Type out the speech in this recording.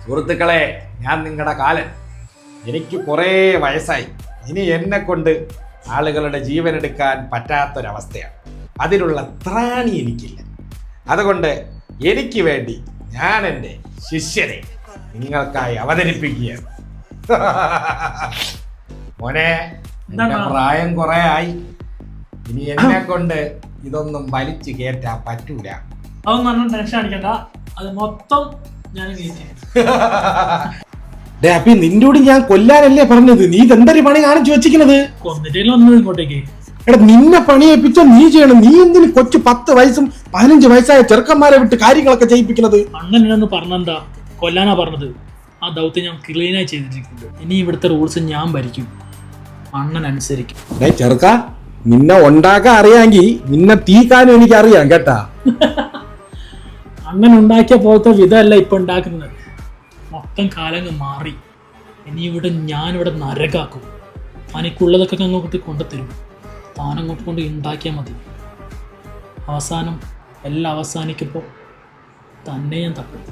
സുഹൃത്തുക്കളെ, ഞാൻ നിങ്ങളുടെ കാലൻ. എനിക്ക് കുറേ വയസ്സായി. ഇനി എന്നെ കൊണ്ട് ആളുകളുടെ ജീവൻ എടുക്കാൻ പറ്റാത്തൊരവസ്ഥയാണ്. അതിനുള്ള ത്രാണി എനിക്കില്ല. അതുകൊണ്ട് എനിക്ക് വേണ്ടി ഞാൻ എൻ്റെ ശിഷ്യനെ നിങ്ങൾക്കായി അവതരിപ്പിക്കുകയാണ്. മോനെ, എന്റെ പ്രായം കുറെ ആയി. ഇനി എന്നെ കൊണ്ട് ഇതൊന്നും വലിച്ചു കയറ്റാൻ പറ്റൂല. അതൊന്നും ടെൻഷൻ അടിക്കണ്ട, അത് മൊത്തം ഞാൻ അപ്പൊ നിന്നോട് ഞാൻ കൊല്ലാനല്ലേ പറഞ്ഞത്? നീ ഇതെന്തൊരു പണി കാണിച്ചു വെച്ചിരിക്കുന്നത്? കൊന്നിട്ടേലും വന്നത് ഇങ്ങോട്ടേക്ക്. എടാ, നിന്നെ പണിയേപ്പിച്ച നീ ചെയ്യണം. നീ എന്തിന് കൊച്ചു 10 വയസ്സും 15 വയസ്സായ ചെറുക്കന്മാരെ വിട്ട് കാര്യങ്ങളൊക്കെ ചെയ്യിപ്പിക്കുന്നത്? അണ്ണനെന്ന് പറഞ്ഞെന്താ കൊല്ലാനാ പറഞ്ഞത്? ആ ദൗത്യം ഞാൻ ക്ലീനായി ചെയ്തിരിക്കുന്നത്. ഇനി ഇവിടുത്തെ റൂൾസ് ഞാൻ ഭരിക്കും, അണ്ണൻ അനുസരിക്കും. ചെറുക്ക, നിന്നെ ഉണ്ടാക്കാൻ അറിയാമെങ്കിൽ നിന്നെ തീക്കാനും എനിക്ക് അറിയാം കേട്ടാ. അണ്ണൻ ഉണ്ടാക്കിയ പോലത്തെ വിധമല്ല ഇപ്പൊ ഉണ്ടാക്കുന്നത്. മൊത്തം കാലങ്ങ് മാറി. ഇനി ഞാനിവിടെ നരകാക്കും. എനിക്കുള്ളതൊക്കെ അങ്ങോട്ട് കൊണ്ടുതരും. താനങ്ങോട്ട് കൊണ്ട് ഉണ്ടാക്കിയാൽ മതി. അവസാനം എല്ലാം അവസാനിക്കുമ്പോൾ തന്നെ ഞാൻ തട്ടും.